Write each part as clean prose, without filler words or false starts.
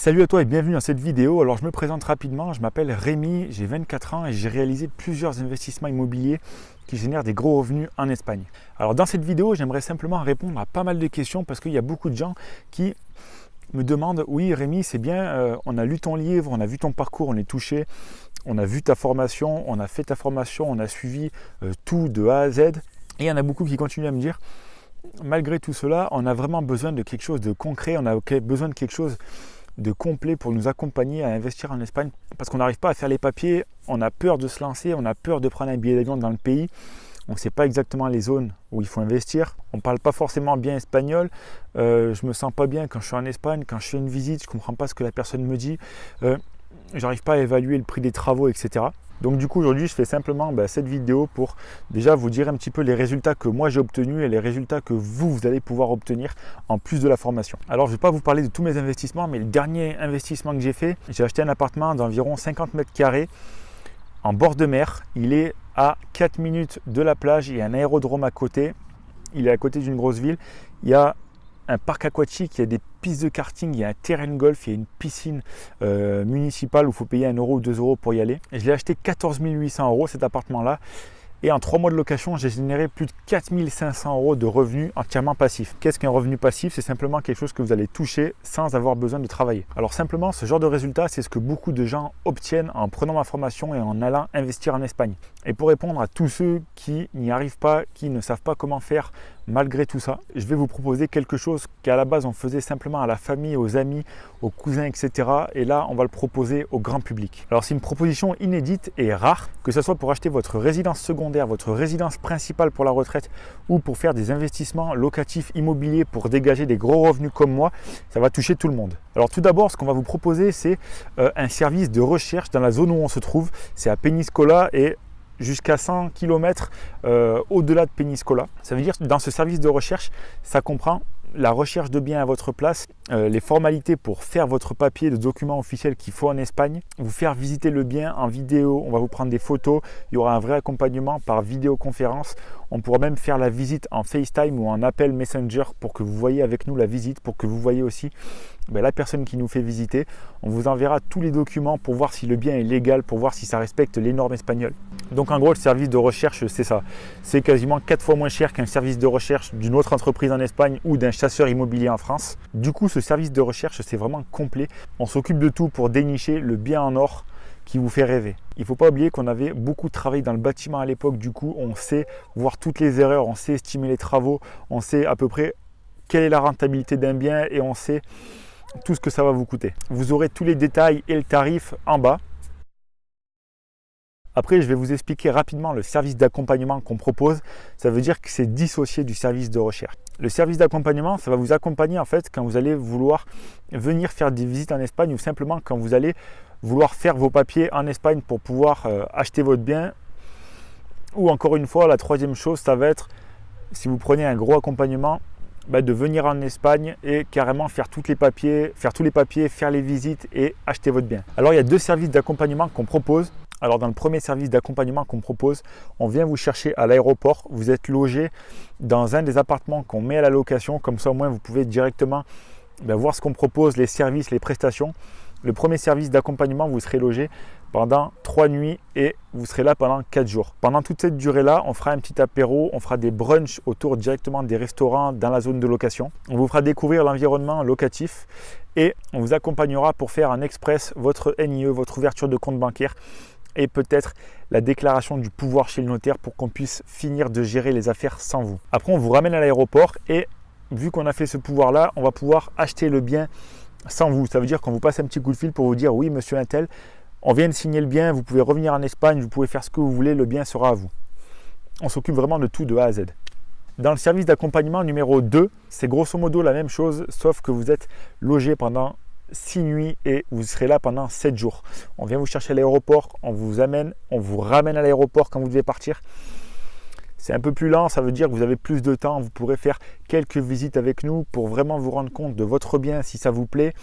Salut à toi et bienvenue dans cette vidéo. Alors je me présente rapidement, je m'appelle Rémi, j'ai 24 ans et j'ai réalisé plusieurs investissements immobiliers qui génèrent des gros revenus en Espagne. Alors dans cette vidéo, j'aimerais simplement répondre à pas mal de questions parce qu'il y a beaucoup de gens qui me demandent: oui Rémi, c'est bien, on a lu ton livre, on a vu ton parcours, on est touché, on a vu ta formation, on a fait ta formation, on a suivi tout de A à Z. Et il y en a beaucoup qui continuent à me dire: malgré tout cela, on a vraiment besoin de quelque chose de concret, on a besoin de quelque chose de complet pour nous accompagner à investir en Espagne parce qu'on n'arrive pas à faire les papiers, on a peur de se lancer, on a peur de prendre un billet d'avion dans le pays, on ne sait pas exactement les zones où il faut investir, on ne parle pas forcément bien espagnol, je me sens pas bien quand je suis en Espagne, quand je fais une visite, je ne comprends pas ce que la personne me dit, j'arrive pas à évaluer le prix des travaux, etc. Donc du coup aujourd'hui je fais simplement cette vidéo pour déjà vous dire un petit peu les résultats que moi j'ai obtenus et les résultats que vous allez pouvoir obtenir en plus de la formation. Alors je ne vais pas vous parler de tous mes investissements, mais le dernier investissement que j'ai fait, j'ai acheté un appartement d'environ 50 mètres carrés en bord de mer. Il est à 4 minutes de la plage, il y a un aérodrome à côté, il est à côté d'une grosse ville, il y a un parc aquatique, il y a des pistes de karting, il y a un terrain de golf, il y a une piscine municipale où il faut payer 1 euro ou 2 euros pour y aller. Et je l'ai acheté 14 800 euros cet appartement-là. Et en 3 mois de location, j'ai généré plus de 4 500 euros de revenus entièrement passifs. Qu'est-ce qu'un revenu passif? C'est simplement quelque chose que vous allez toucher sans avoir besoin de travailler. Alors simplement, ce genre de résultat, c'est ce que beaucoup de gens obtiennent en prenant ma formation et en allant investir en Espagne. Et pour répondre à tous ceux qui n'y arrivent pas, qui ne savent pas comment faire malgré tout ça, je vais vous proposer quelque chose qu'à la base on faisait simplement à la famille, aux amis, aux cousins, etc. Et là, on va le proposer au grand public. Alors c'est une proposition inédite et rare, que ce soit pour acheter votre résidence secondaire, votre résidence principale pour la retraite ou pour faire des investissements locatifs immobiliers pour dégager des gros revenus comme moi, ça va toucher tout le monde. Alors tout d'abord, ce qu'on va vous proposer, c'est un service de recherche dans la zone où on se trouve. C'est à Peñíscola et jusqu'à 100 km au-delà de Peñíscola. Ça veut dire que dans ce service de recherche, ça comprend la recherche de biens à votre place, les formalités pour faire votre papier de documents officiels qu'il faut en Espagne, vous faire visiter le bien en vidéo, on va vous prendre des photos, il y aura un vrai accompagnement par vidéoconférence, on pourra même faire la visite en FaceTime ou en appel Messenger pour que vous voyez avec nous la visite, pour que vous voyez aussi la personne qui nous fait visiter. On vous enverra tous les documents pour voir si le bien est légal, pour voir si ça respecte les normes espagnoles. Donc en gros, le service de recherche, c'est ça. C'est quasiment 4 fois moins cher qu'un service de recherche d'une autre entreprise en Espagne ou d'un chasseur immobilier en France. Du coup, ce service de recherche, c'est vraiment complet. On s'occupe de tout pour dénicher le bien en or qui vous fait rêver. Il ne faut pas oublier qu'on avait beaucoup travaillé dans le bâtiment à l'époque. Du coup, on sait voir toutes les erreurs, on sait estimer les travaux, on sait à peu près quelle est la rentabilité d'un bien et on sait tout ce que ça va vous coûter. Vous aurez tous les détails et le tarif en bas. Après, je vais vous expliquer rapidement le service d'accompagnement qu'on propose. Ça veut dire que c'est dissocié du service de recherche. Le service d'accompagnement, ça va vous accompagner en fait quand vous allez vouloir venir faire des visites en Espagne ou simplement quand vous allez vouloir faire vos papiers en Espagne pour pouvoir acheter votre bien. Ou encore une fois, la troisième chose, ça va être, si vous prenez un gros accompagnement, de venir en Espagne et carrément faire tous les papiers, faire les visites et acheter votre bien. Alors il y a 2 services d'accompagnement qu'on propose. Alors dans le premier service d'accompagnement qu'on propose, on vient vous chercher à l'aéroport. Vous êtes logé dans un des appartements qu'on met à la location. Comme ça au moins vous pouvez directement voir ce qu'on propose, les services, les prestations. Le premier service d'accompagnement, vous serez logé pendant 3 nuits et vous serez là pendant 4 jours. Pendant toute cette durée-là, on fera un petit apéro, on fera des brunchs autour directement des restaurants dans la zone de location. On vous fera découvrir l'environnement locatif et on vous accompagnera pour faire en express votre NIE, votre ouverture de compte bancaire et peut-être la déclaration du pouvoir chez le notaire pour qu'on puisse finir de gérer les affaires sans vous. Après, on vous ramène à l'aéroport et vu qu'on a fait ce pouvoir-là, on va pouvoir acheter le bien sans vous. Ça veut dire qu'on vous passe un petit coup de fil pour vous dire: oui monsieur Intel, on vient de signer le bien, vous pouvez revenir en Espagne, vous pouvez faire ce que vous voulez, le bien sera à vous. On s'occupe vraiment de tout de A à Z. Dans le service d'accompagnement numéro 2, c'est grosso modo la même chose, sauf que vous êtes logé pendant 6 nuits et vous serez là pendant 7 jours. On vient vous chercher à l'aéroport, on vous ramène à l'aéroport quand vous devez partir. C'est un peu plus lent, ça veut dire que vous avez plus de temps, vous pourrez faire quelques visites avec nous pour vraiment vous rendre compte de votre bien si ça vous plaît.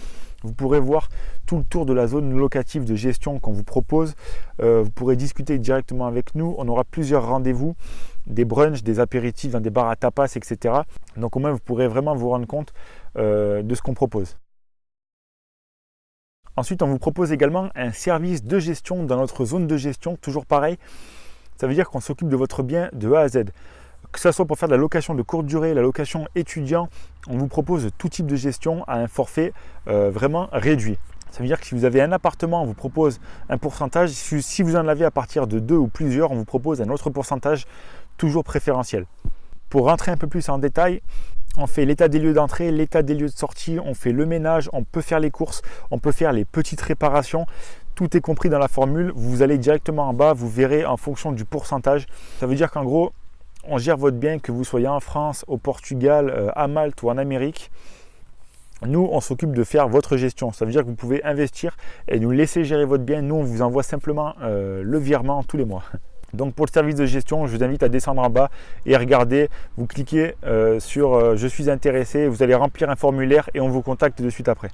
Vous pourrez voir tout le tour de la zone locative de gestion qu'on vous propose. Vous pourrez discuter directement avec nous. On aura plusieurs rendez-vous, des brunchs, des apéritifs dans des bars à tapas, etc. Donc au moins vous pourrez vraiment vous rendre compte de ce qu'on propose. Ensuite, on vous propose également un service de gestion dans notre zone de gestion, toujours pareil. Ça veut dire qu'on s'occupe de votre bien de A à Z. Que ce soit pour faire de la location de courte durée, la location étudiant, on vous propose tout type de gestion à un forfait vraiment réduit. Ça veut dire que si vous avez un appartement, on vous propose un pourcentage. Si vous en avez à partir de 2 ou plusieurs, on vous propose un autre pourcentage, toujours préférentiel. Pour rentrer un peu plus en détail, on fait l'état des lieux d'entrée, l'état des lieux de sortie, on fait le ménage, on peut faire les courses, on peut faire les petites réparations. Tout est compris dans la formule. Vous allez directement en bas, vous verrez en fonction du pourcentage. Ça veut dire qu'en gros, on gère votre bien, que vous soyez en France, au Portugal, à Malte ou en Amérique. Nous, on s'occupe de faire votre gestion. Ça veut dire que vous pouvez investir et nous laisser gérer votre bien. Nous, on vous envoie simplement le virement tous les mois. Donc pour le service de gestion, je vous invite à descendre en bas et regarder. Vous cliquez sur je suis intéressé. Vous allez remplir un formulaire et on vous contacte de suite après.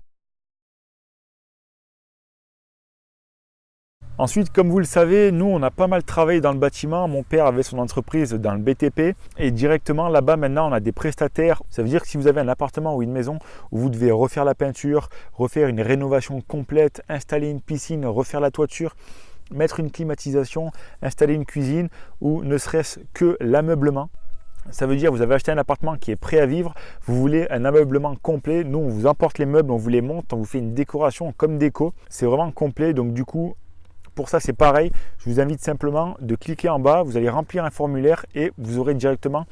Ensuite, comme vous le savez, nous, on a pas mal travaillé dans le bâtiment. Mon père avait son entreprise dans le BTP et directement là-bas, maintenant, on a des prestataires. Ça veut dire que si vous avez un appartement ou une maison où vous devez refaire la peinture, refaire une rénovation complète, installer une piscine, refaire la toiture, mettre une climatisation, installer une cuisine ou ne serait-ce que l'ameublement. Ça veut dire que vous avez acheté un appartement qui est prêt à vivre, vous voulez un ameublement complet. Nous, on vous emporte les meubles, on vous les monte, on vous fait une décoration comme déco. C'est vraiment complet, donc du coup, pour ça, c'est pareil. Je vous invite simplement de cliquer en bas. Vous allez remplir un formulaire et vous aurez directement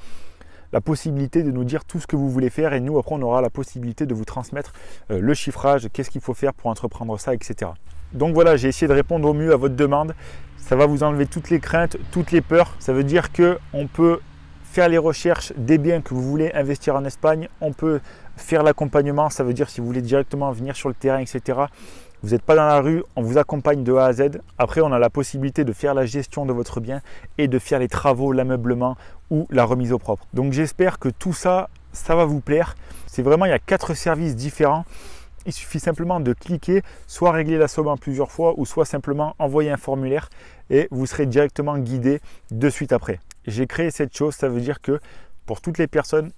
la possibilité de nous dire tout ce que vous voulez faire. Et nous, après, on aura la possibilité de vous transmettre le chiffrage, qu'est-ce qu'il faut faire pour entreprendre ça, etc. Donc voilà, j'ai essayé de répondre au mieux à votre demande. Ça va vous enlever toutes les craintes, toutes les peurs. Ça veut dire qu'on peut faire les recherches des biens que vous voulez investir en Espagne. On peut faire l'accompagnement. Ça veut dire si vous voulez directement venir sur le terrain, etc. Vous n'êtes pas dans la rue, on vous accompagne de A à Z. Après, on a la possibilité de faire la gestion de votre bien et de faire les travaux, l'ameublement ou la remise au propre. Donc j'espère que tout ça, ça va vous plaire. C'est vraiment, il y a 4 services différents. Il suffit simplement de cliquer, soit régler la somme en plusieurs fois ou soit simplement envoyer un formulaire et vous serez directement guidé de suite après. J'ai créé cette chose, ça veut dire que pour toutes les personnes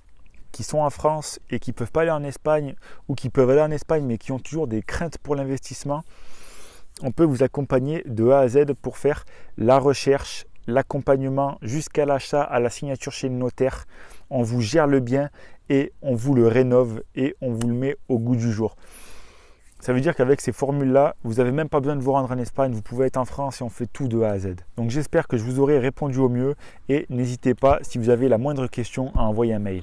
qui sont en France et qui ne peuvent pas aller en Espagne ou qui peuvent aller en Espagne mais qui ont toujours des craintes pour l'investissement, on peut vous accompagner de A à Z pour faire la recherche, l'accompagnement jusqu'à l'achat, à la signature chez le notaire. On vous gère le bien et on vous le rénove et on vous le met au goût du jour. Ça veut dire qu'avec ces formules-là, vous n'avez même pas besoin de vous rendre en Espagne, vous pouvez être en France et on fait tout de A à Z. Donc j'espère que je vous aurai répondu au mieux et n'hésitez pas, si vous avez la moindre question, à envoyer un mail.